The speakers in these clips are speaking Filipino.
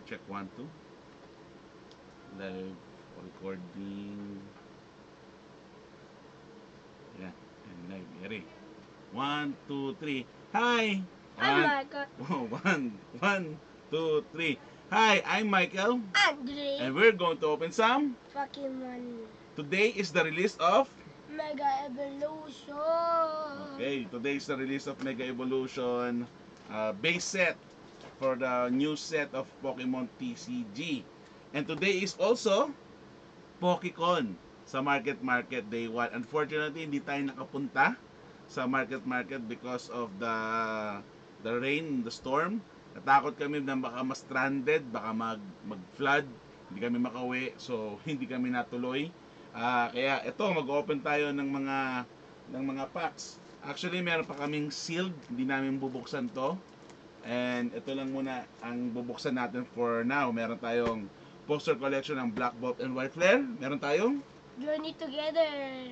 Check 1, 2. Live recording. Yan. And live. Yari. 1, 2, 3. Hi! I'm Michael. 1, 2, 3. Hi, I'm Michael. Andre. And we're going to open some. Pokemon. Today is the release of. Mega Evolution. Okay, today is the release of Mega Evolution base set for the new set of Pokemon TCG. And today is also PokeCon sa Market Day 1. Unfortunately, hindi tayo nakapunta sa Market because of the rain, the storm. Natakot kami na baka ma-stranded, baka mag-flood, hindi kami makauwi, so hindi kami natuloy. Kaya ito, mag-open tayo ng mga packs. Actually, meron pa kaming sealed, hindi namin bubuksan to. And ito lang muna ang bubuksan natin for now. Meron tayong poster collection ng Black Bolt and White Flare. Meron tayong Journey Together.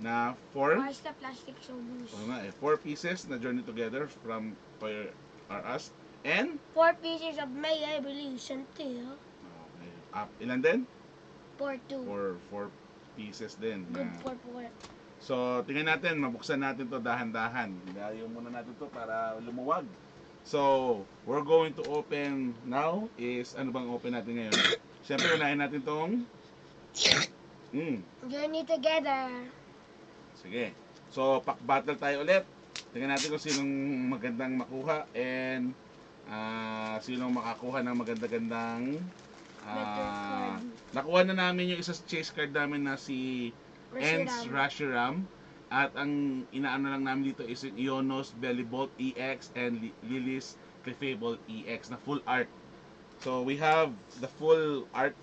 na 4. Basta Plastic Showbiz. 4 pieces na Journey Together from Fire R Us. And 4 pieces of Mega Evolution 2. ilan din? 4-2. 4 pieces din. Good for 4. So, tingnan natin, mabuksan natin to dahan-dahan. Ilayo muna natin to para lumuwag. So, we're going to open now is, ano bang open natin ngayon? Siyempre, unahin natin tong Journey Together. Sige. So, pack battle tayo ulit. Tingnan natin kung sinong magandang makuha and sinong makakuha ng maganda-gandang nakuha na namin yung isa chase card namin na si Ents Rashiram. At ang inaano lang namin dito is yung Ionos Bellibolt EX and Lilis Clefable EX na full art. So we have the full art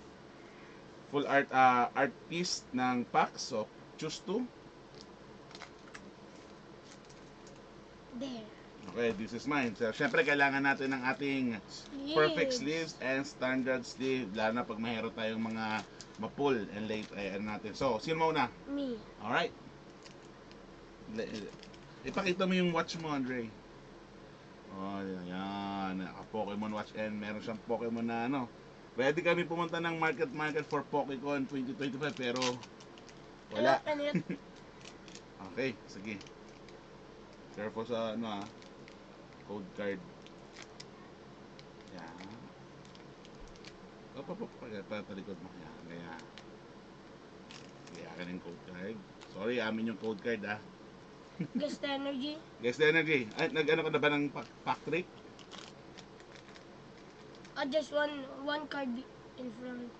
art piece ng pack. So choose 2. There. Okay, this is mine. So syempre kailangan natin ng ating perfect sleeves and standard sleeve, lalo na pag mahirap tayong mga ma-pull and late natin. So, sino mauna? Me. Alright. Ipakita mo yung watch mo, Andre. Oh, yan. Naka-Pokemon watch and meron siyang Pokemon na ano. Ready kami pumunta ng market for PokeCon 2025 pero wala. Okay, sige. Careful sa ano code card. Yan. Patalikod mo. Yan. Kaya. Kaya ka ng code card. Sorry, amin yung code card Guest Energy. Guest Energy. Ay, nag-ano ka na ba ng pack trick? Just one card in front.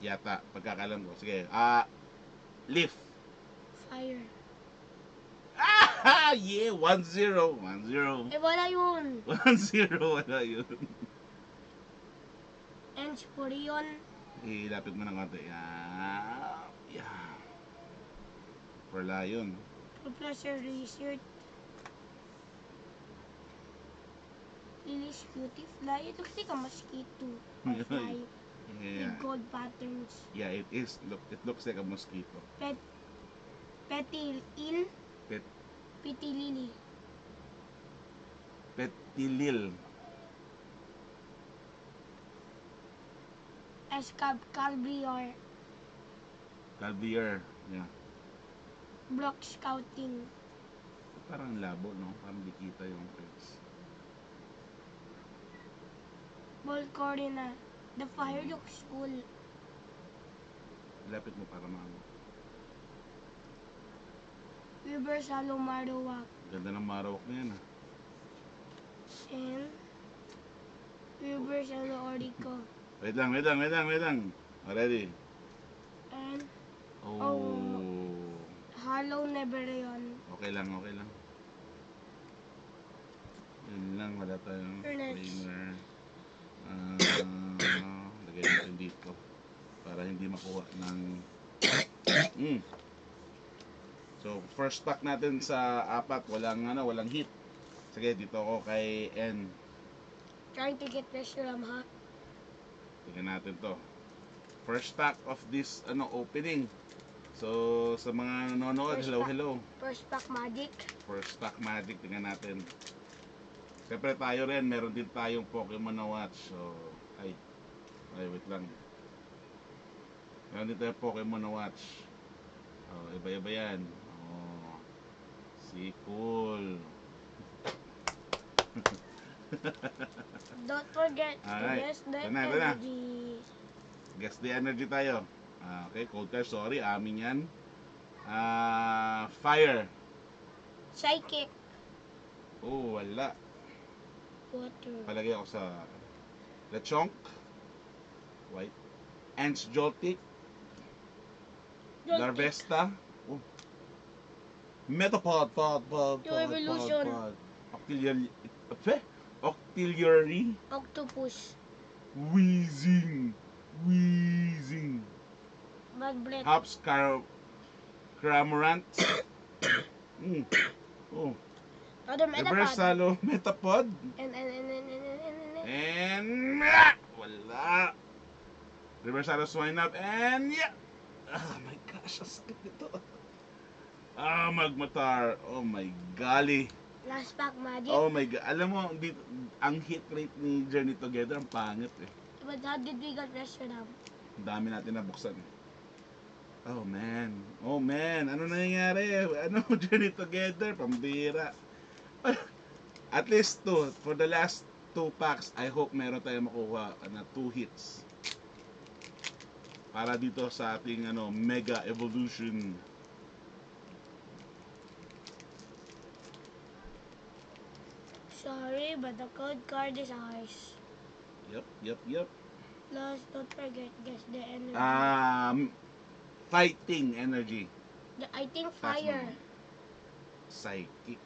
Yata, pagkakalam ko. Sige. Leaf. Fire. Yeah, 1-0. 1-0. Wala yun. 1-0, wala yun. Ensporion. Ilapit mo ng konti. Yeah. Wala yun. Professor Research. Lily's Cutie Fly. Ito kasi ka mosquito. Or fly. Yeah. With gold patterns. Yeah, it is. Look, it looks like a mosquito. Petilil. Petilili. Petilil. Calbrior. Calbier. Yeah. Block Scouting. Parang labo, no? Parang di kita yung face. Volcorina. The fire looks cool. Lapit mo para maano. Universal Marowak. Ganda ng Marowak na yan, And Universal Orico. Wait lang. Ready? And Oh. Hollow Neberion. Okay lang. Yun lang, wala tayong flamer. Lagay natin dito para hindi makuha ng So, first pack natin sa 4, walang hit. Sige, dito ako kay N. Trying to get Reshiram, ha? Tingnan natin to. First pack of this opening. So, sa mga nanonood, hello. First pack Magic. First pack Magic, tingnan natin. Siyempre tayo rin, meron din tayong Pokemon na watch. So, Ay, wait lang. Meron din tayo Pokemon na watch. Oh, iba-iba yan. Oh, si cool. Don't forget to Alright. guess the Ito na. energy. Guess the energy tayo. Okay, cold card, sorry. Amin yan. Fire. Psychic. Oh, wala. Water. Palagay ako sa Lechonk. White. Ants Joltik. Larvesta. Oh. Metapod. Yung evolution. Octillery. Octopus. Wheezing. Bad breath. Hops Cramorant. Oh. Other metapod. Reversalo Metapod. And And wala. Reversalo Swinub and yeah. Oh my gosh, ang sakit nito. Magmatar. Oh my golly. last pack magic. Oh my god. Alam mo, ang hit rate ni Journey Together ang pangit eh. But how did we get restaurant? Ang dami natin nabuksan eh. Oh man. Ano nangyayari? Ano, Journey Together? Pambira. At least 2. For the last 2 packs, I hope meron tayong makuha na 2 hits. Para dito sa ating Mega Evolution. Sorry, but the code card is ours. Yep. Plus, don't forget, guess the energy. Fighting energy. I think fire. Psychic.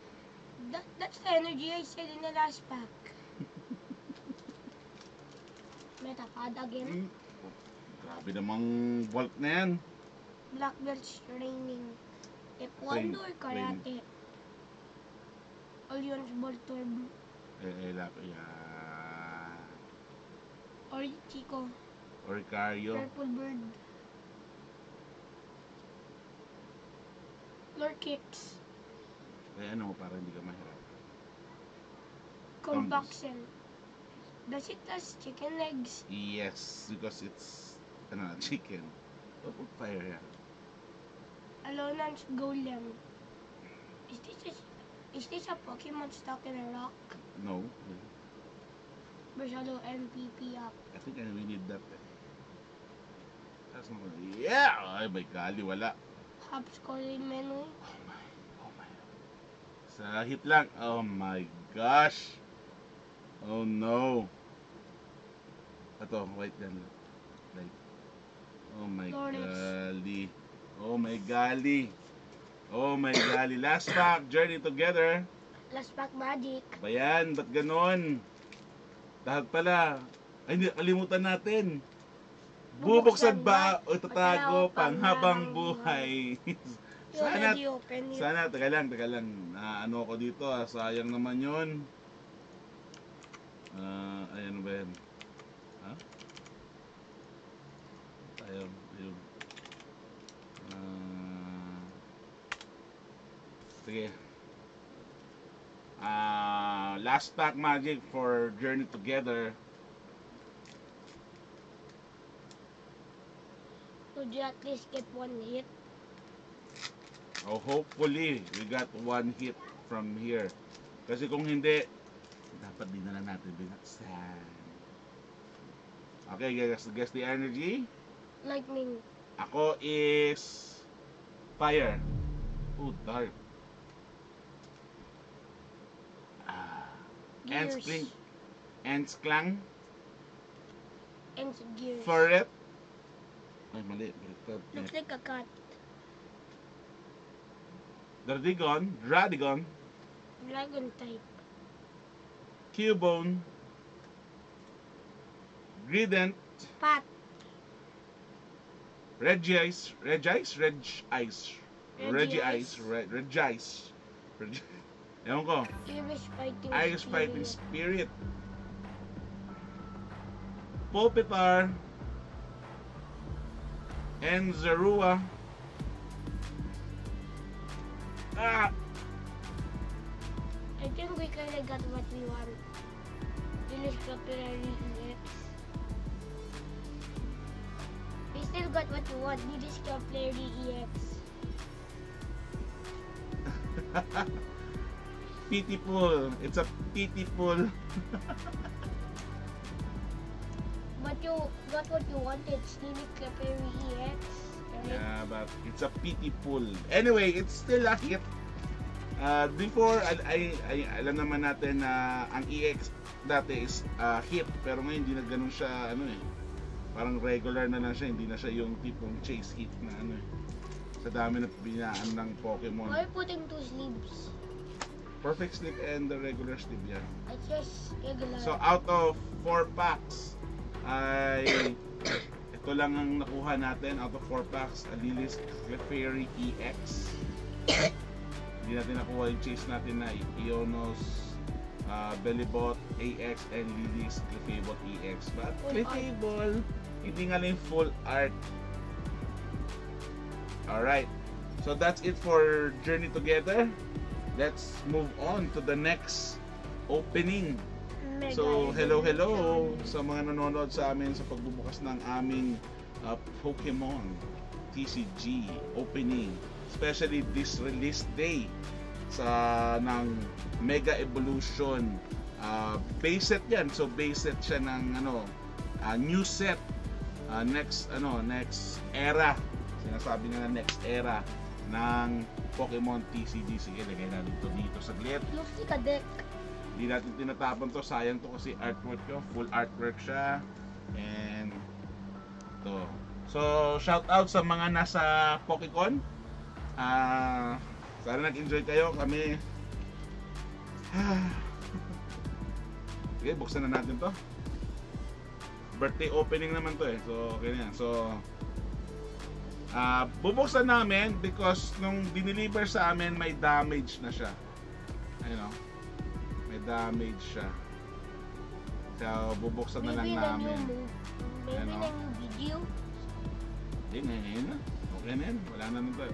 That's the energy I said in the last pack. Metapod again. Grabe namang bulk na yan. Black belts training. Taekwondo or karate? Alliance Voltorb. Or Chico. Or Cario. Purple Bird. Lord Kicks. Para hindi ka mahirap. Combaxel. Does it has chicken legs? Yes, because it's chicken. Put fire yan. Alonance Golem. Is this a Pokemon stuck in a rock? No. Bershalo MPP up. I think we need that. That's not gonna... Yeah! Ay, my golly, wala. Hopscotch menu. Oh my. Sa hit lang. Oh my gosh. Oh no. Ito, white yan. Like, oh my golly. Oh my golly. Last pack, Journey Together. Last pack magic. Bayan, ba't ganon? Dahil pala. Ay, hindi, kalimutan natin. Bubuksan ba o tatago panghabang buhay? Sana, taga lang. Ano ako dito, sayang naman yun. Ayan ba yan? Ha? Ayun. Sige. Last pack magic for Journey Together. Would you at least get 1 hit? Oh, hopefully, we got 1 hit from here. Kasi kung hindi, dapat din na lang natin binaksan. Okay, guess the energy. Lightning. Ako is fire. Oh, dark. Ants clang. Ants gears. Ferret. Ay, mali. Looks like a cat. Dradigon. Dragon type. Cubone. Grident. Pat. Regice. Ewan ko. Irish Fighting Spirit. Pupitar. And Zorua. I think we kinda got what we want. Finish popular lips. still got what you want. You just can't play the EX. Pitiful. It's a pitiful. But you got what you wanted. Steely Clapperry EX. Right? Yeah, but it's a pitiful. Anyway, it's still a hit. Before, alam naman natin na ang EX dati is hit. Pero ngayon, hindi na ganun siya, ano eh. Parang regular na lang siya. Hindi na siya yung tipong chase hit na ano eh. Sa dami na binaan ng Pokemon. Why are you putting 2 sleeves? Perfect Sleep and the regular sleep, yeah. It's just regular. So, out of 4 packs, ay ito lang ang nakuha natin out of 4 packs. Lily's Clefairy EX. Hindi natin nakuha yung chase natin na Ionos, Bellibot AX, and Lily's Clefable EX. But Clefable, hindi nga lang full art. Alright, so that's it for Journey Together. Let's move on to the next opening. So, hello sa mga nanonood sa amin sa pagbubukas ng aming Pokemon TCG opening, especially this release day ng Mega Evolution base set yan. So base set siya ng new set, next era, sinasabi nga na next era ng Pokemon TCG. Sige, lagay natin ito dito saglit. Looks like a deck. Hindi natin tinatapon to, sayang to kasi artwork ko, full artwork siya. And to. So, shout out sa mga nasa Pokecon. Sana nag-enjoy kayo. Kami sige, buksan na natin to. Birthday opening naman to eh. So, okay na yan. So, bubuksan namin because nung dineliver sa amin may damage na siya. Ayun o. May damage siya. So, bubuksan na lang namin. Maybe na new video. Hindi, ngayon na. Okay na yan. Wala na nito.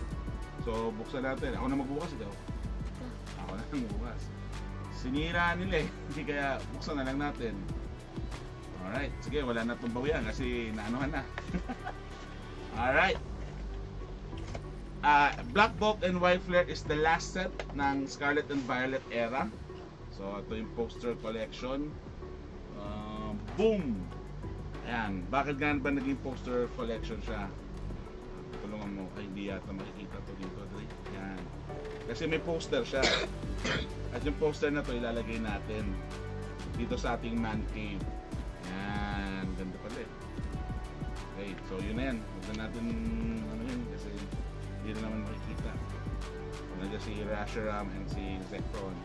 So, buksan natin. Ako na magbukas, ikaw. Ako na magbukas. Sinira nila eh. Hindi kaya buksan na lang natin. Alright. Sige, wala na itong bawian kasi naanuhan na. Alright. Black Bolt and White Flare is the last set ng Scarlet and Violet era. So, ito yung poster collection. Boom! Ayan. Bakit nga ba naging poster collection siya? Tulungan mo. Ay, hindi yata makikita to dito. Ayan. Kasi may poster siya. At yung poster na to ilalagay natin dito sa ating man cave. Ayan. Ganda pala eh. Okay. So, yun na yan. Huwag na natin ano yun kasi hindi na naman makikita. Nandiyan si Rashiram and si Zekron.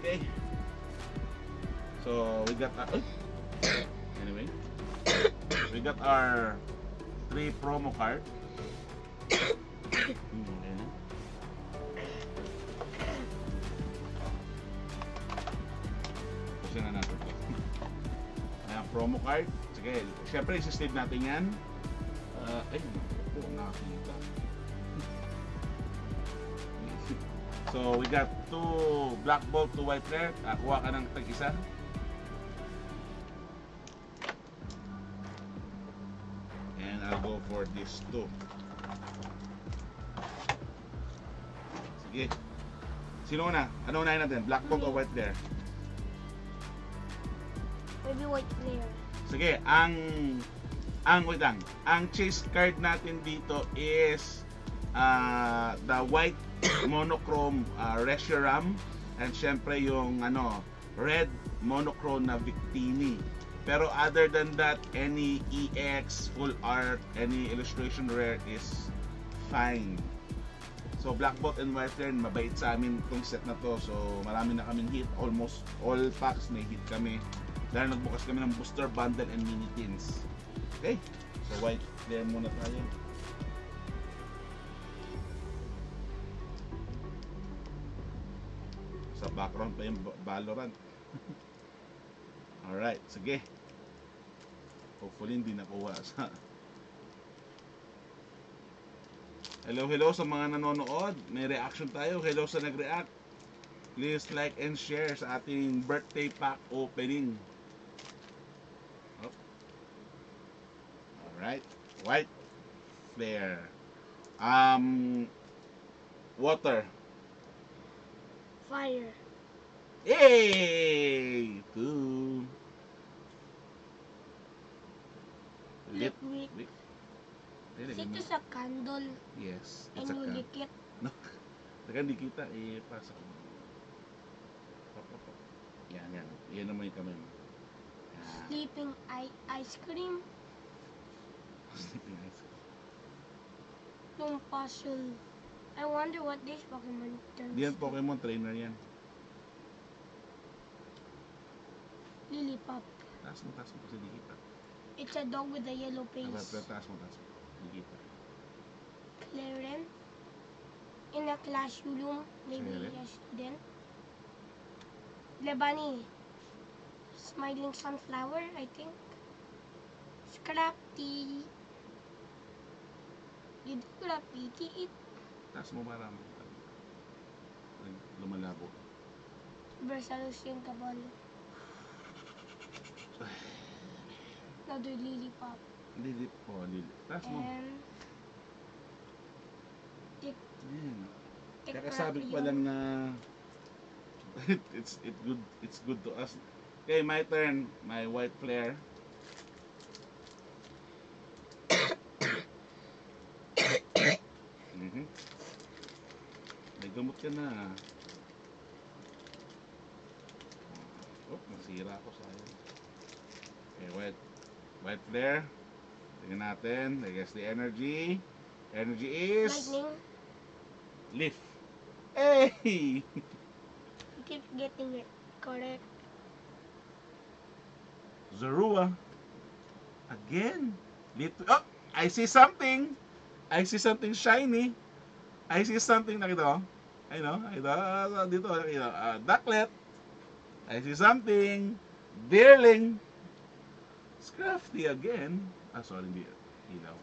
Okay. So we got anyway, we got our 3 promo card. Okay. Pusin na natin ito. Ayan, promo card. Sige, syempre isi-save natin yan. Ay, ito, nakakita. So we got 2 Black Bolt, 2 White Flare. Kuha ka ng tag-isa. And I'll go for this 2. Sige. Sino una? Ano unahin natin? Black Bolt o White Flare? Maybe White Flare. Sige, wait lang. Ang chase card natin dito is the white monochrome Reshiram, and syempre yung red monochrome na Victini. Pero other than that, any EX, full art, any illustration rare is fine. So Black Bolt and White Flare, mabait sa amin itong set na to. So marami na kaming hit, almost all packs may hit kami. Dahil nagbukas kami ng booster bundle and mini tins. Okay, so White Flare muna tayo. Sa background pa yung Valorant. Alright, sige. Hopefully hindi nakuha sa hello sa mga nanonood. May reaction tayo. Hello sa nag-react. Please like and share sa ating birthday pack opening. Alright. White flare. Water. Fire. Yay! 2. Lit. Liquid. Lit. Really, Is it no? just a candle Yes, and it's a you can. lick it? No. Teka, hindi kita. Ipasok mo. Pop, pop, pop. Yan, yan. Yan naman yung kamay mo. Yan. Sleeping ice cream? Sleeping ice cream. Yung puzzle. I wonder what this Pokemon turns Di yan to. Pokemon trainer yan. Lilipop. Taas mo kasi di kita. It's a dog with a yellow Pero face. taas mo. Di kita. Claren. In a classroom, maybe Claren? a student. Lebani. Smiling sunflower, I think. Scrappy. Did Scrappy eat Taas mo para lumalabo. Versalucian Cabal? Another Lilipop. Hindi po. Taas mo. And Yan. Kakasabi ko pa lang na it's good to us. Okay, my turn. My white flare. May gamot ka na. Oh, nasira ako sayang. Okay, white flare. Tingnan natin. I guess the energy. Energy is lightning. leaf. Hey! You keep getting it correct. Zorua. Again. Oh, I see something. I see something shiny. I see something, nakita mo? Nakita. Dito, nakita. Ducklet. I see something. Deerling. Scrafty again. Sorry, hindi. Ilaw.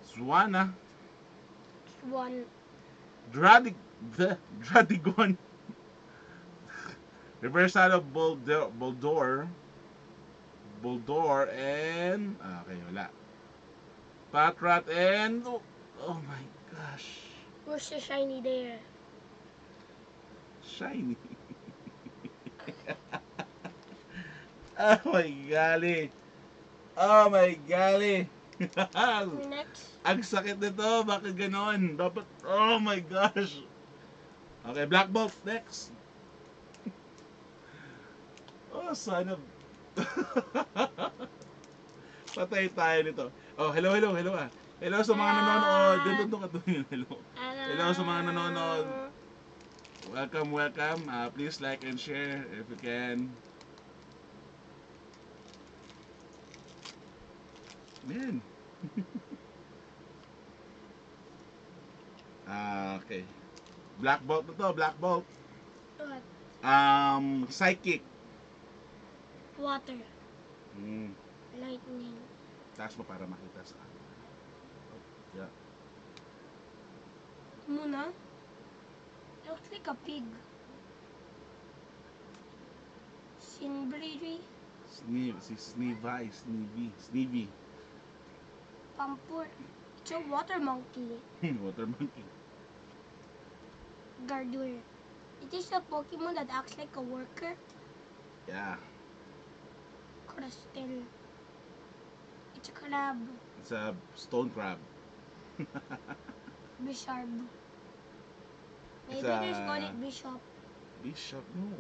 Swana. One. Dradigon. Reversal of Boldor, and okay, wala. Patrat and oh my gosh, Where's the shiny there? shiny. Oh my golly. Oh my golly. Next. Ang sakit nito, bakit ganon? Dapat, oh my gosh. Okay, Black Bolt next. Oh, son of... Patay tayo nito. Oh, hello ah. Hello sa mga nanonood. Doon ka doon. Hello sa mga nanonood. Welcome. Please like and share if you can. Man. Okay. Black Bolt na to, Black Bolt. What? Psychic. Water. Hmm. Lightning. Taas mo para makita sa akin. Yeah. Muna. Looks like a pig. Sinbrery. Sneevy. Pampur. It's a water monkey. Water monkey. Gardevoir. It is a Pokemon that acts like a worker. Yeah. Crustel. It's a crab. It's a stone crab. Bisharp. It's Maybe they just call it Bishop. Bishop, no.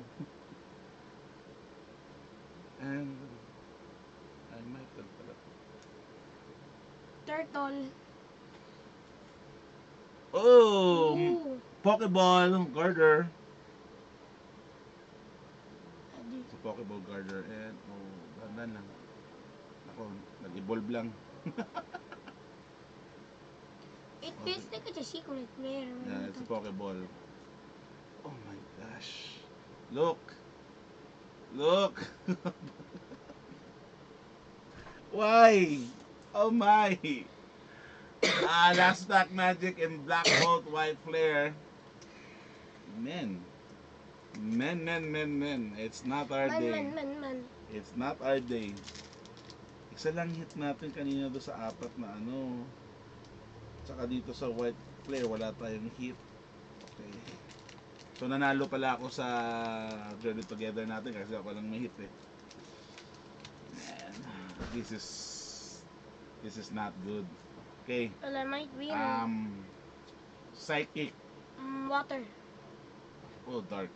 And I might have pala. Turtle. Oh! Ooh. Pokeball Garder. Adi. It's a Pokeball Garder and dahan lang. Ako, nag-evolve lang. It feels like it's a secret player. Yeah, it's a Pokeball. Oh my gosh. Look. Why? Oh my. Last Black Magic and Black Bolt White Flare. Men. It's not our day. Man. It's not our day. Isa lang hit natin kanina doon sa apat na ano. Tsaka dito sa white flare, wala tayong hit. Okay. So nanalo pala ako sa Journey Together natin kasi ako lang may hit eh. Man, this is not good. Okay. Well, I might win. Psychic. Water. Oh, dark.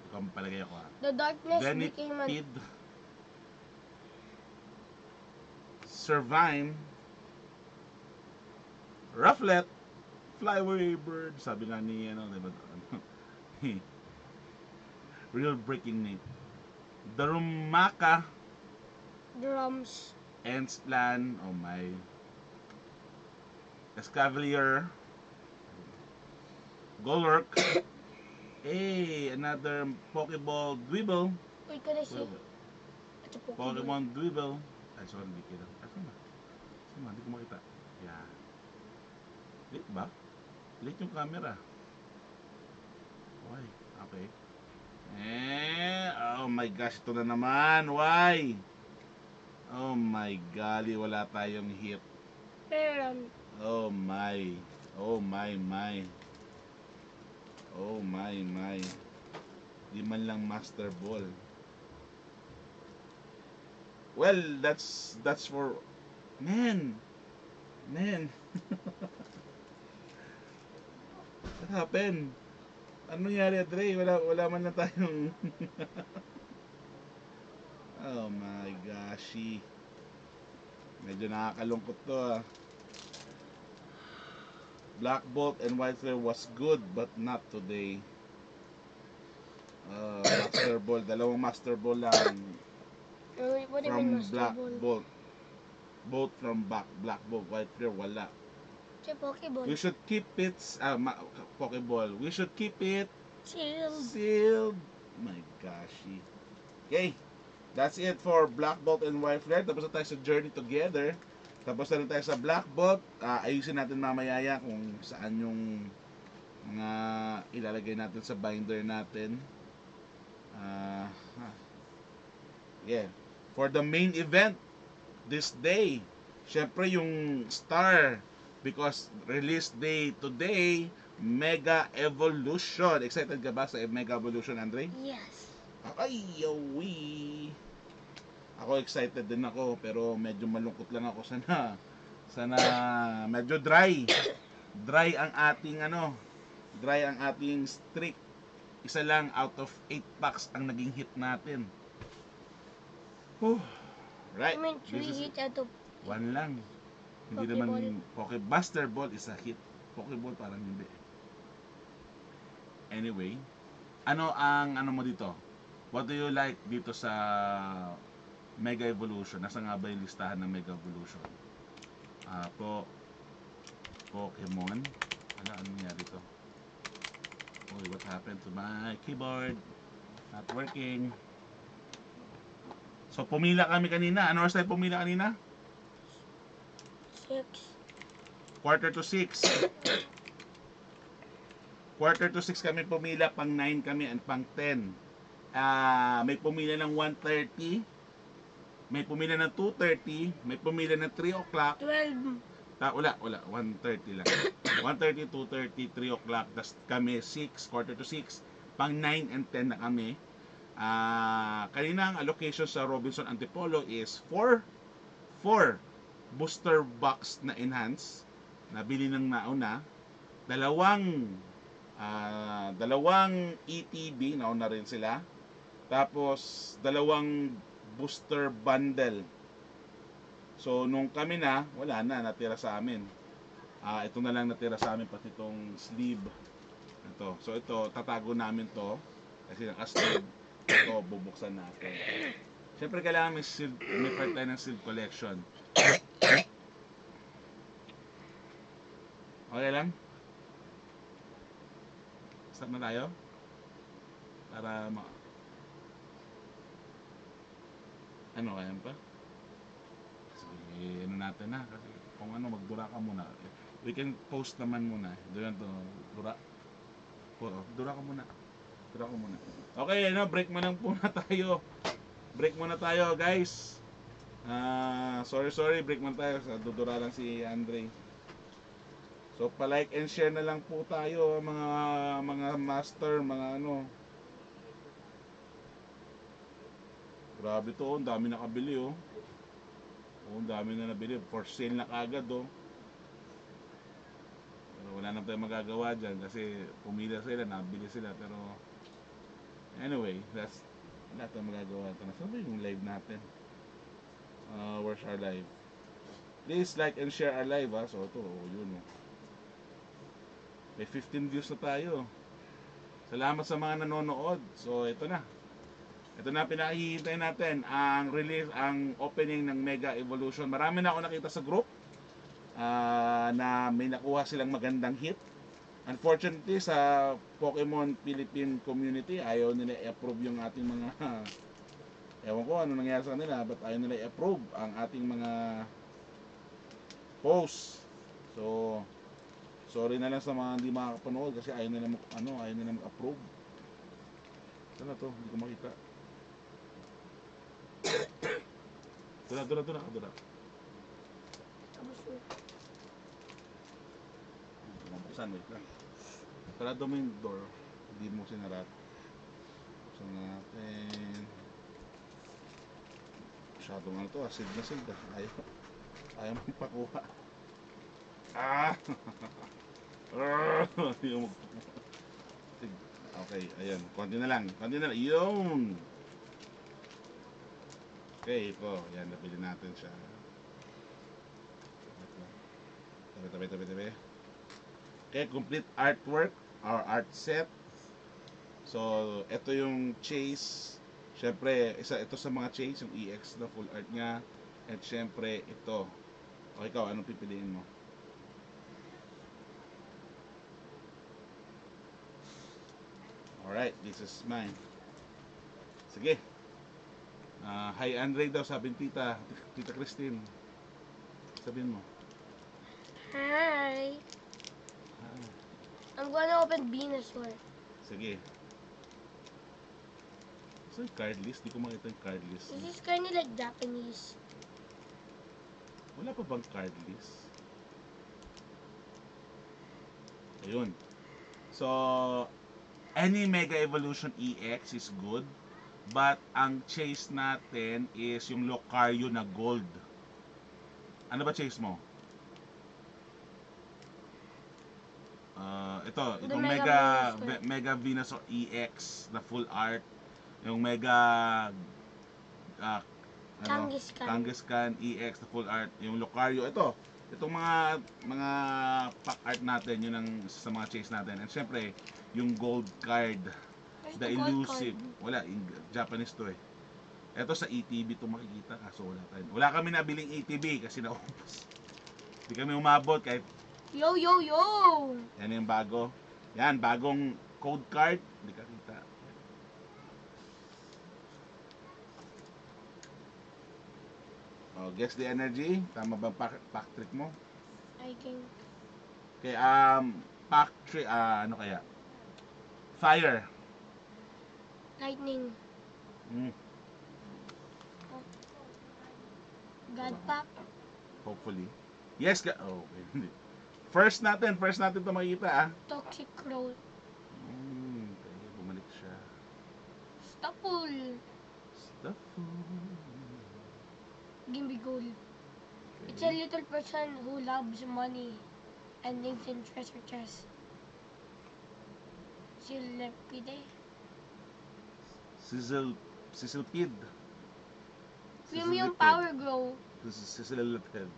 Ikaw ang palagay ako ha. The darkness became a... Venipede. Servine. Rufflet. Flyway bird. Sabi nga ni ano, diba? Real breaking name. Darumaka. Drums. Entsplan. Oh my. Escavalier. Golurk. Hey, another Pokeball Dwebble. Wait, can I see? It's a Pokemon. Pokemon Dwebble. Ay, sorry, hindi kita. Asa na? Sama, hindi ko makita. Yan. Lit ba? Lit yung camera. Why? Okay. Oh my gosh, ito na naman. Why? Oh my golly, wala tayong hit. Meron. Oh my. Oh my. Oh my. Di man lang Master Ball. Well, that's for man. What happened? Ano nangyari, Dre? Wala man na tayong oh my gosh. Medyo nakakalungkot to ah. Black Bolt and White Flare was good but not today. Master Ball, dalawang Master Ball lang What do you from mean, Master Black Ball? Bolt. Both from Black Bolt, White Flare, wala. It's a Pokeball. We should keep it, Pokeball. We should keep it Sealed. sealed. My gosh. Okay, that's it for Black Bolt and White Flare. Tapos na tayo sa Journey Together. Tapos na rin tayo sa Black Bolt. Ayusin natin mamayaya kung saan yung mga ilalagay natin sa binder natin. Yeah. For the main event this day, syempre yung star, because release day today, Mega Evolution. Excited ka ba sa Mega Evolution, Andre? Yes. Ay, yawi. Ako excited din ako, pero medyo malungkot lang ako. Sana medyo dry. Dry ang ating streak. Isa lang out of 8 packs ang naging hit natin. Right. I mean, 3 This is hit out of... one lang. Hindi naman Buster Ball is a hit. Pokeball parang hindi. Anyway, ano mo dito? What do you like dito sa Mega Evolution? Nasa nga ba yung listahan ng Mega Evolution? Pokemon. Ano nangyari dito? Oh, what happened to my keyboard? Not working. So, pumila kami kanina. Ano oras tayo pumila kanina? 6. 5:45. 5:45 kami pumila, pang 9 kami, and pang 10. May pumila ng 1:30, may pumila ng 2:30, may pumila ng 3 o'clock. 12. Wala, 1:30 lang. 1:30, 2:30, 3 o'clock. Tas kami 6, 5:45, pang 9 and 10 na kami. Kanina ang allocation sa Robinson Antipolo is 4 booster box na enhance. Nabili ng nauna. Dalawang ETB, nauna rin sila. Tapos, dalawang booster bundle. So, nung kami na, wala na, natira sa amin. Ito na lang natira sa amin, pati itong sleeve. Ito. So, ito, tatago namin to. Kasi naka-sleeve. Ito, bubuksan natin. Siyempre, kailangan may part tayo ng sleeve collection. Okay lang? Start na tayo? Para ano, kaya pa? Sige, ano natin na. Kasi kung ano, magdura ka muna. We can post naman muna. Dura to, dura ka muna. Okay, break mo lang muna tayo. break muna tayo guys. Sorry, break muna tayo. Dudura lang si Andre. So, pa-like and share na lang po tayo mga master, mga ano. Grabe to, ang dami nakabili oh. Oh, ang dami na nabili. For sale na kagad oh. Pero wala na tayong magagawa dyan kasi pumila sila, nabili sila. Pero anyway, wala tayong magagawa. Saan ba yung live natin? Where's our live? Please like and share our live ha. So ito, oh, yun oh. May 15 views na tayo. Salamat sa mga nanonood. So ito na. Ito na pinakihintay natin ang release, ang opening ng Mega Evolution. Marami na ako nakita sa group na may nakuha silang magandang hit. Unfortunately sa Pokemon Philippine community ayaw nila i-approve yung ating mga ewan ko ano nangyari sa kanila, but ayaw nila i-approve ang ating mga posts. So sorry na lang sa mga hindi makakapanood kasi ayaw nila mag-approve. Ito na to, hindi ko makita. Dura. Buksan, wait lang. Sarado mo yung door, hindi mo sinarat. Buksan natin. Masyadong ano to, asid. Ayaw mo pakuha. Okay, ayan. Konti na lang. Yun! Okay, ito. Ayan, nabili natin siya. Tabi. Okay, complete artwork or art set. So, ito yung chase. Siyempre, ito sa mga chase, yung EX na full art niya. At siyempre, ito. O ikaw, anong pipiliin mo? Alright, this is mine. Sige. Hi Andre daw, sabi ni Tita Christine. Sabihin mo. Hi. I'm gonna open Venusaur. Sige. So yung card list, di ko makita yung card list. This is kind of like Japanese. Wala pa bang card list? Ayun. So, any Mega Evolution EX is good. But ang chase natin is yung Lucario na gold. Ano ba chase mo? Itong Mega Venusaur EX na full art. Yung Mega Kangaskhan EX na full art. Yung Lucario, itong mga pack art natin, yun ang sa mga chase natin. And syempre, yung gold card. The elusive. Wala, Japanese to eh. Ito sa ETB to makikita kaso wala tayo. Wala kami nabiling ETB kasi naubos. Hindi kami umabot kahit Yo! yan yung bago. Yan, bagong code card. Hindi ka kita. Oh, guess the energy. Tama ba pack trick mo? I think. Okay, pack trick, ano kaya? Fire. Lightning. God pack. Hopefully. Yes, okay. First natin to makita Toxic Crow. Okay, bumalik siya. Stapul. Gimme Gold. Okay. It's a little person who loves money and lives in treasure chest. Silepide. Sizzlepid. Premium Power Grow. This is Sizzlepid.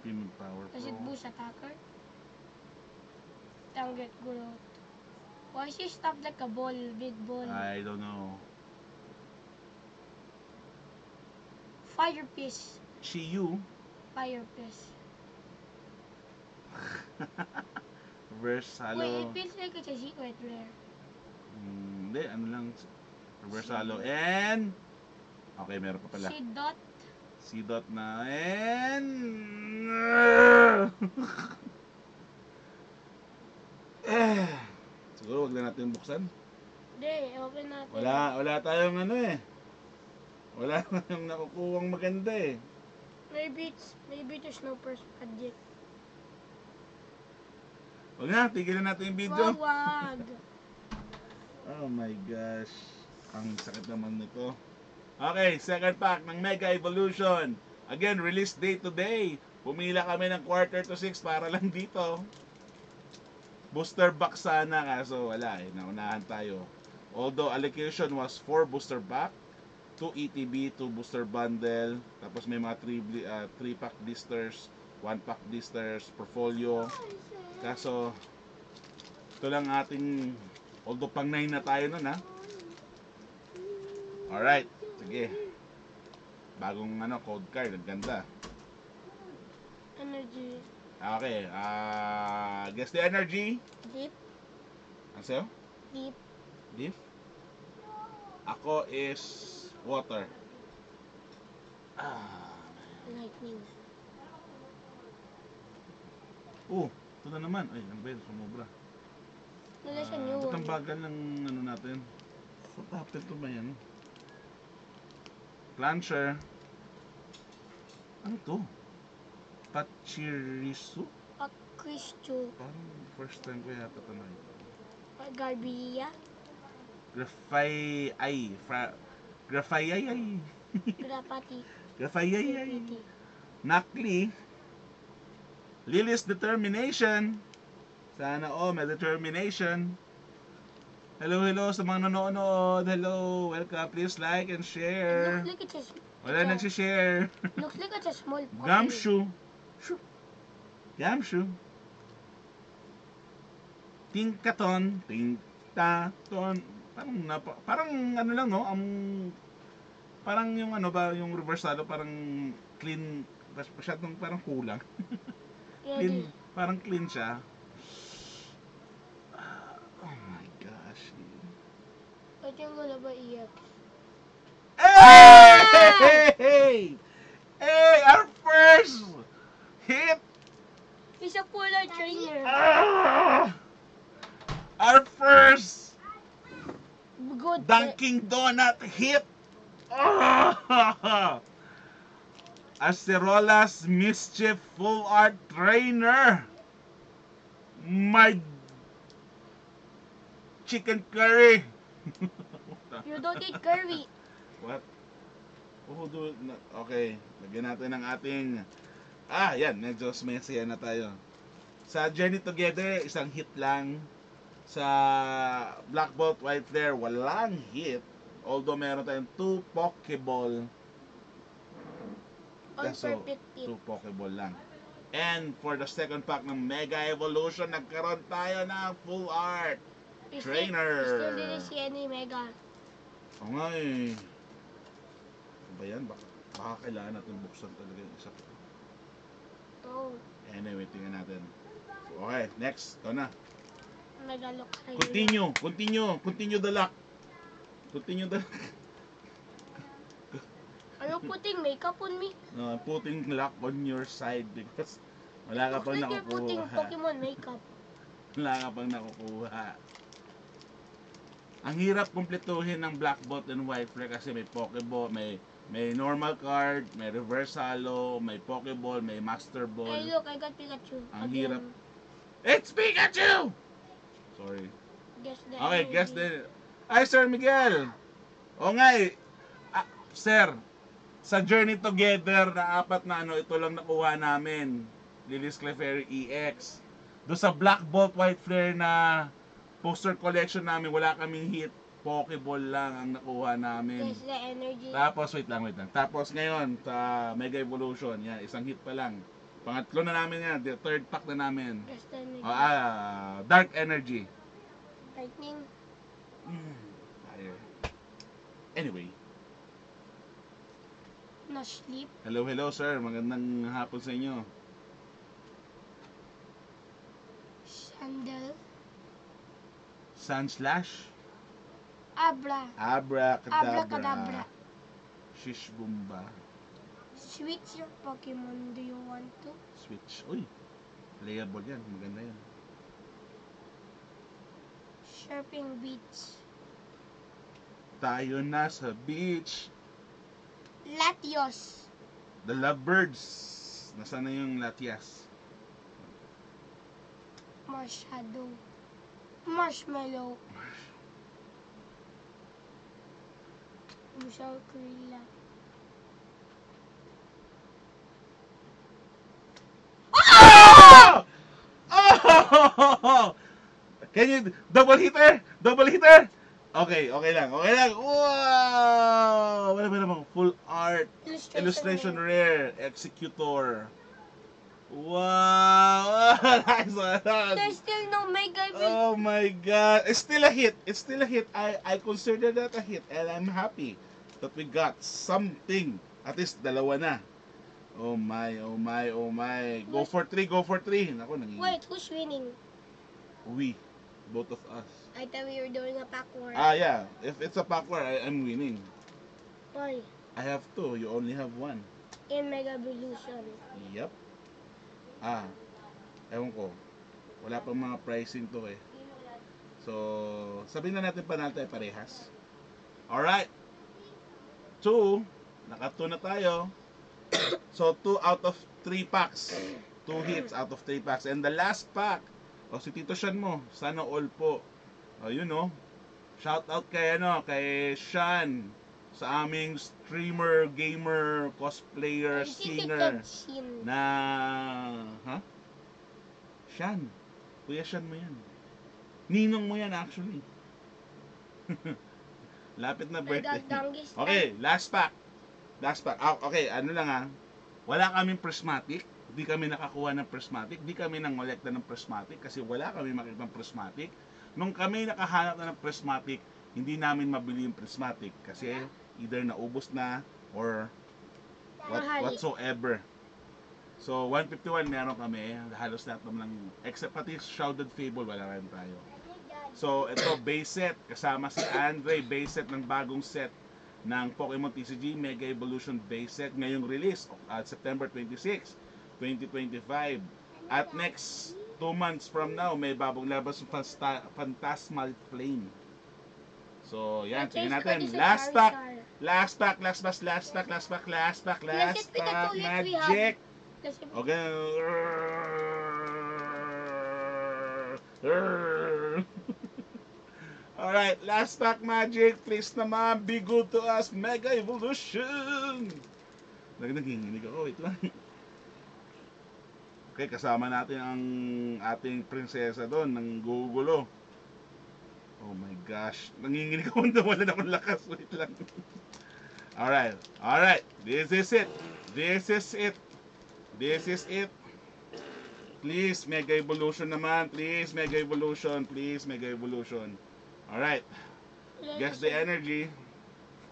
Premium Power Does it Pro. boost attacker? Target growth. Why is she stopped like a ball, big ball? I don't know. Fire Piece. Chiyu. Fire Piece. Reverse Wait, Halo. it feels like it's a secret rare. Hindi, ano lang. Reverse Halo. And okay, meron pa pala. C-Dot na. And siguro wag na natin buksan. Hindi, open natin. Wala tayong ano eh. Wala tayong nakukuhang maganda eh. Maybe there's no first magic. Wag na, tigilan natin yung video. Wag. Oh my gosh. Ang sakit naman nito. Okay, second pack ng Mega Evolution. Again, release date today. Pumila kami ng 5:45 para lang dito. Booster box sana, kaso wala eh. Naunahan tayo. Although allocation was 4 booster pack, 2 ETB, 2 booster bundle, tapos may mga 3 pack blisters, 1 pack blisters, portfolio. Kaso, ito lang ating, although pang 9 na tayo nun ha. Alright, sige. Bagong code card, ang ganda. Energy. Okay, guess the energy. Deep. Ano sa'yo? Deep. Leaf? Ako is water. Lightning. Ito na naman. Ay, ang bel, sumobra. Wala siya new Ba't ang one. bagal ng ano natin? What happened to ba yan? Plancher. Ano to? Pachirisu? Akristo. Parang first time ko yata ito nakita. Garbia. Grafayay. Grapati. Grafayay. Nakli. Lily's determination. Sana may determination. Hello sa mga nanonood. Hello, welcome. Please like and share. Looks like it's a Wala nagsishare. looks like it's a small puppy. Gumshoe. Gumshoe. Tingkaton. Tingtaton. Parang ano lang no, parang yung yung reversalo parang clean, masyadong parang kulang. Clean, parang clean siya. Oh my gosh. I think wala ba EX? Hey! Hey! Our first hit! He's a polar trainer. Our first Good. Dunkin' Donut hit! Acerolas Mischief Full Art Trainer! My chicken curry! You don't eat curry. What? Okay, lagyan natin ng ating yan, medyo messy na tayo. Sa Journey Together, isang hit lang. Sa Black Bolt White Flare, walang hit. Although meron tayong 2 Pokeball. On perfect hit. 2 Pokeball lang. And for the second pack ng Mega Evolution, nagkaroon tayo ng Full Art Trainer. Still didn't see any Mega. Oo nga eh. Ano ba yan? Baka kailangan natin buksan talaga yung isa. Oh. Anyway, tingnan natin. Okay, next. Ito na. Mega look. Continue the luck. Continue the luck. Are you putting makeup on me? Putting luck on your side because wala ka Looks pang like you're putting nakukuha. Pokemon makeup. Wala ka pang nakukuha. Ang hirap kumpletuhin ng Black Bolt and White Flare kasi may Pokeball, may normal card, may reverse holo, may Pokeball, may Master Ball. Hey look, I got Pikachu. Ang Again. hirap. It's Pikachu! Sorry. Guess the Okay, energy. guess the... Ay, Sir Miguel! O nga eh. Sir, sa Journey Together na 4 na ito lang nakuha namin. Lily's Clefairy EX. Doon sa Black Bolt White Flare na poster collection namin, wala kaming hit. Pokeball lang ang nakuha namin. Guess the energy. Tapos, wait lang. Tapos ngayon, sa Mega Evolution, yan, isang hit pa lang. Pangatlo na namin yan, the third pack na namin. Guess the energy. Dark Energy. Lightning. Fire. Anyway. No sleep. Hello sir. Magandang hapon sa inyo. Sandal. Sunslash. Abracadabra. Abracadabra. Shish Bumba. Switch your Pokemon. Do you want to? Switch. Uy. Playable yan. Maganda yan. Sharping Beats. tayo na sa beach. Latios. The lovebirds. Nasaan na yung Latias? Marshadow. Marshmallow. Bushaw Krila. Oh! Oh! Can you double hitter? Double hitter? Okay, okay lang. Okay lang. Wow! Wala ba namang full art, illustration rare, executor. Wow! Nice one. There's still no mega Oh my god. It's still a hit. It's still a hit. I consider that a hit and I'm happy that we got something. At least dalawa na. Oh my, oh my, oh my. Go for 3, go for 3. Naku, Wait, who's winning? We. Both of us. I thought we were doing a pack war. Ah, yeah. If it's a pack war, I'm winning. Why? I have 2. You only have 1. In Mega Evolution. Yep. Ah. Ewan ko. Wala pang mga pricing to eh. So, sabihin na natin panalo tayo parehas. Alright. 2. Naka 2 na tayo. So, 2 out of 3 packs. 2 hits out of 3 packs. And the last pack, si Tito Sean mo, sana all po. You know, shout out kay, kay Sean, sa aming streamer, gamer, cosplayer, singer, na, Sean. Kuya Sean mo yan. Ninong mo yan actually. Lapit na birthday. Okay, last pack. Last pack. Okay, ano lang wala kaming prismatic. Hindi kami nakakuha ng prismatic. Hindi kami nangolekta ng prismatic kasi wala kami makita ng prismatic. Nung kami nakahanap na ng prismatic, hindi namin mabili yung prismatic kasi either naubos na or whatsoever. So, 151 meron kami. Halos lahat naman except pati Shrouded Fable, wala rin tayo. So, ito, base set. Kasama si Andre, base set ng bagong set ng Pokemon TCG Mega Evolution base set ngayong release September 26, 2025. At next 2 months from now may bagong labas ng Phantasmal Flame. So yan, tingnan natin. Last pack magic. Okay. Alright, last pack magic. Please naman, be good to us. Mega Evolution. Naghinginig ako. Wait lang. Okay, kasama natin ang ating prinsesa doon, ng gugulo. Oh my gosh. Nanginginig ako. Wala na akong lakas. Wait lang. Alright. Alright. This is it. This is it. This is it. Please, Mega Evolution naman. Please, Mega Evolution. Please, Mega Evolution. Alright. Guess the energy.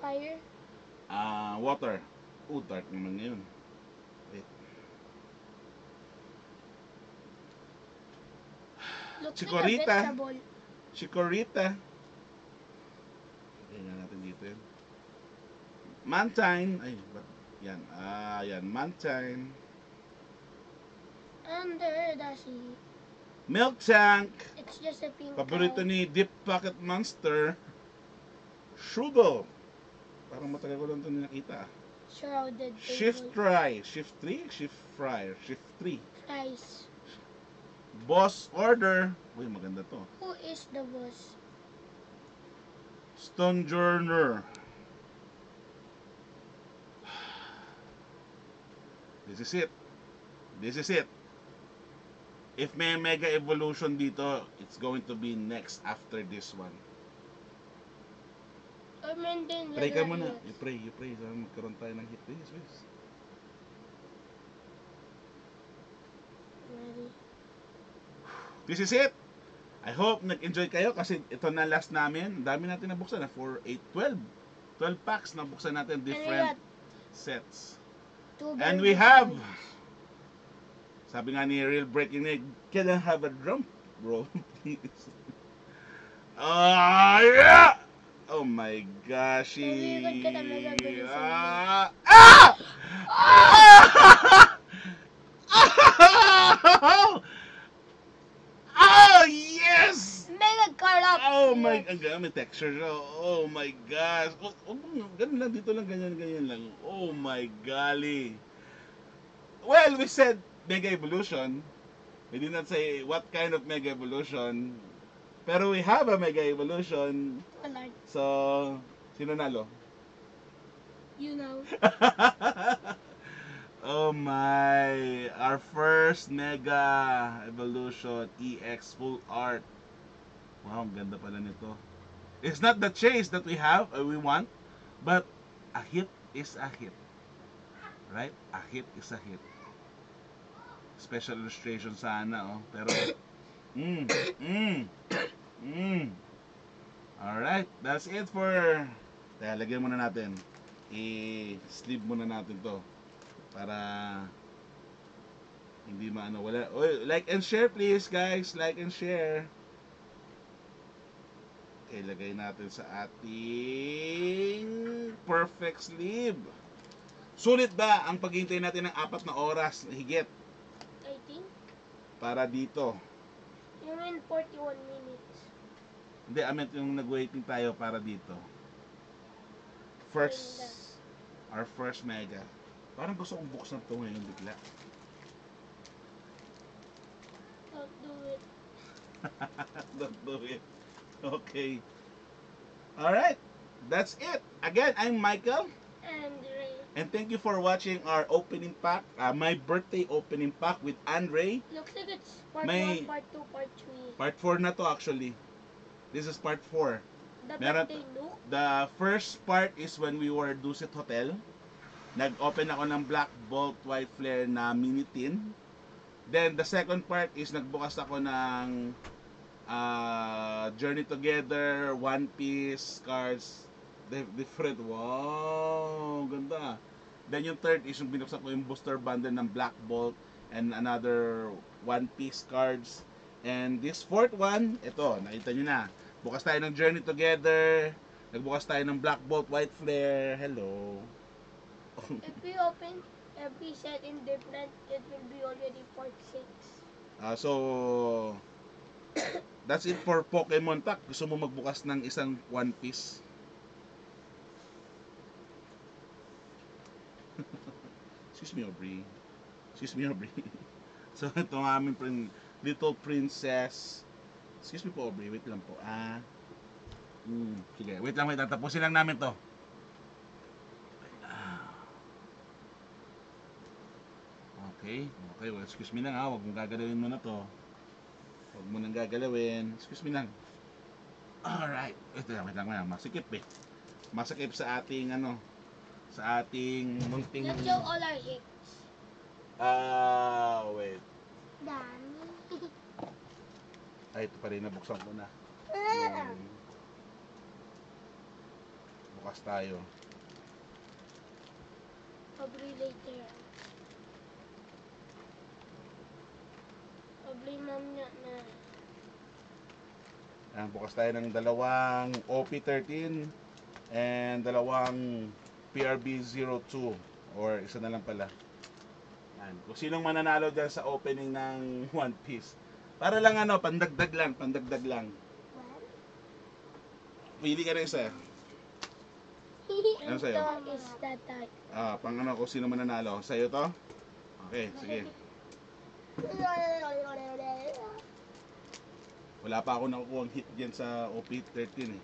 Fire. Water. Dark naman ngayon. Wait. Chikorita. Chikorita. Tingnan natin dito yun. Mantine. Ay, ba't? Yan. Yan. Mantine. Under the sea. Milk Tank. It's just a pink Paborito ni Deep Pocket Monster. Shugo. Parang matagal ko lang ito nakita. Shrouded Shift Try. Shift 3? Shift Fry. Shift 3. Tries. Boss Order. Uy, maganda to. Who is the boss? Stone Journer. This is it. This is it. If may Mega Evolution dito, it's going to be next after this one. Pray ka muna. You pray. Sana magkaroon tayo ng hit. Please. Ready. This is it. I hope nag-enjoy kayo kasi ito na last namin. Ang dami natin nabuksan na 4, 8, 12 packs na buksan natin different sets. And we have, sabi nga ni Real Breaking News, can I have a drum, bro? Please. Yeah! Oh my gosh. Mega Carla Oh my, Yes. ang ganda, may texture siya. Oh my gosh. Ganun lang, dito lang, ganyan lang. Oh my golly. Well, we said Mega Evolution. We did not say what kind of Mega Evolution. Pero we have a Mega Evolution. Alright. So, sino nalo? You know. Oh my, our first Mega Evolution EX Full Art. Wow, ang ganda pala nito. It's not the chase that we have or we want, but a hit is a hit. Right? A hit is a hit. Special illustration sana, oh. Pero, mm, mm, mm. Alright, that's it for... Teka, lagyan muna natin. I-sleeve muna natin to. Para hindi maano wala. Oy, like and share please guys, like and share. Okay, lagay natin sa ating perfect sleeve. Sulit ba ang paghihintay natin ng 4 na oras na higit I think. para dito? You mean 41 minutes. Hindi, I meant yung nag-waiting tayo para dito. First, our first mega. Parang gusto kong buksan ito ngayon bigla. Don't do it. Don't do it. Okay. Alright. That's it. Again, I'm Michael. And Ray. And thank you for watching our opening pack. My birthday opening pack with Andre. Looks like it's part May- 1, part 2, part 3. Part 4 na to actually. This is part 4. The Meron- birthday look. The first part is when we were Dusit Hotel. Nag-open ako ng Black Bolt White Flare na mini tin. Then the second part is nagbukas ako ng Journey Together, One Piece cards, different. Wow, ganda. Then yung third is yung binuksan ko yung booster bundle ng Black Bolt and another One Piece cards. And this fourth one, ito, nakita nyo na. Bukas tayo ng Journey Together. Nagbukas tayo ng Black Bolt White Flare. Hello. If we open every set in different, it will be already part 6. So, that's it for Pokemon Pack. Gusto mo magbukas ng isang One Piece? Excuse me, Aubrey. Excuse me, Aubrey. So, ito ang aming little princess. Excuse me po, Aubrey. Wait lang po. Sige, wait lang. Tapusin lang namin to. Okay. Well, excuse me lang ha. Huwag mong gagalawin mo na to. Huwag mo nang gagalawin. Excuse me lang. Alright. Wait lang. Masikip eh. Masikip sa ating sa ating munting... Let's show all our hits. Wait. Dami. Ay, ito pa rin. Nabuksan ko na. Bukas tayo. Probably later. Probably mamaya na. Ayan, bukas tayo ng dalawang OP13 and dalawang PRB02 or isa na lang pala. Ayan. Kung sinong mananalo dyan sa opening ng One Piece. Para lang pandagdag lang. Well, Pili ka na isa. Ano sa'yo? ito is that type. Pang kung sino mananalo. Sa'yo to? Okay, sige. Wala pa ako nakukuha hit dyan sa OP13 eh.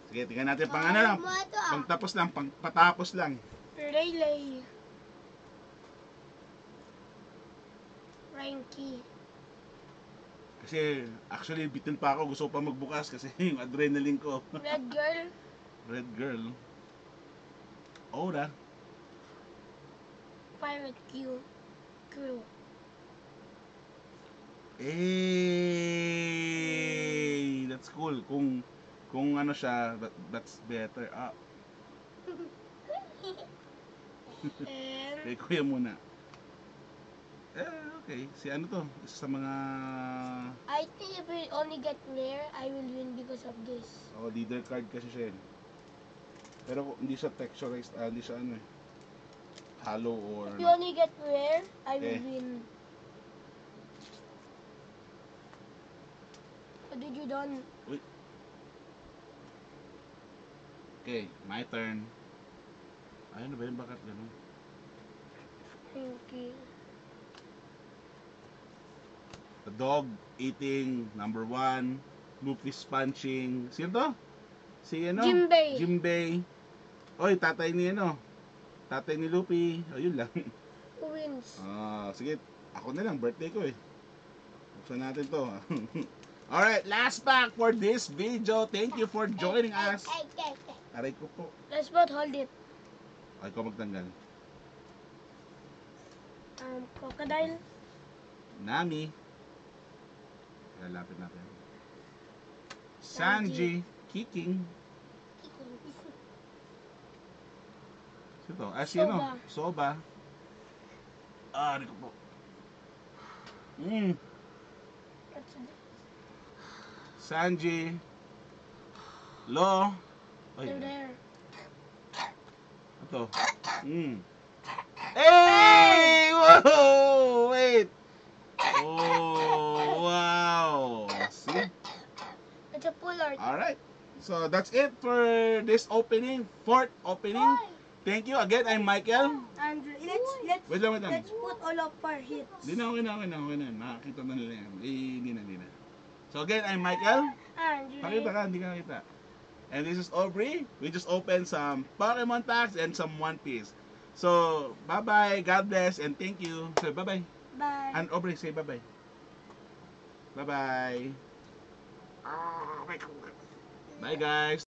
Sige, tingnan natin pang lang. Pang tapos lang, pang patapos lang. Relay. Ranky. Kasi actually bitin pa ako, gusto ko pa magbukas kasi yung adrenaline ko. Red girl. Red girl. Ora. Pirate crew. Hey, that's cool. Kung siya, that's better. And Kay kuya muna. Okay. Si to? Isa sa mga I think if we only get rare, I will win because of this. leader card kasi siya yun. Pero hindi siya texturized, hindi siya hollow or If you only get rare, I will Okay. win. What did you done? Okay, my turn. Ay, ano ba yun? Bakit ganun? Okay. The dog eating, number 1. Luffy's punching. Sino to? Si ano? Jimbei. Jimbei. Oy, tatay ni ano? Tatay ni Luffy. O, yun lang. Who wins? Sige. Ako na lang. Birthday ko eh. Buksan natin to. Alright, last pack for this video. Thank you for joining us. Aray ko po. Let's both hold it. Ay ko magtanggal. Crocodile. Nami. Lalapit natin. Sanji. Kicking. Sino to? Si ano? Soba. Aray ko po. Sanji. Lo. Ay, They're there. ito. Hey! Whoa! Wait! Oh, wow! See? It's a full art. Alright. So, that's it for this opening. 4th opening. Thank you. Again, I'm Michael. And Wait lang. let's put all of our hits. Okay na. Nakakita na nila yan. Hindi na. So, again, I'm Michael. And Nakita ka, hindi ka nakita. And this is Aubrey. We just opened some Pokemon packs and some One Piece. So, bye-bye, God bless, and thank you. So, bye-bye. bye. And Aubrey, say bye-bye. Bye-bye. Bye, guys.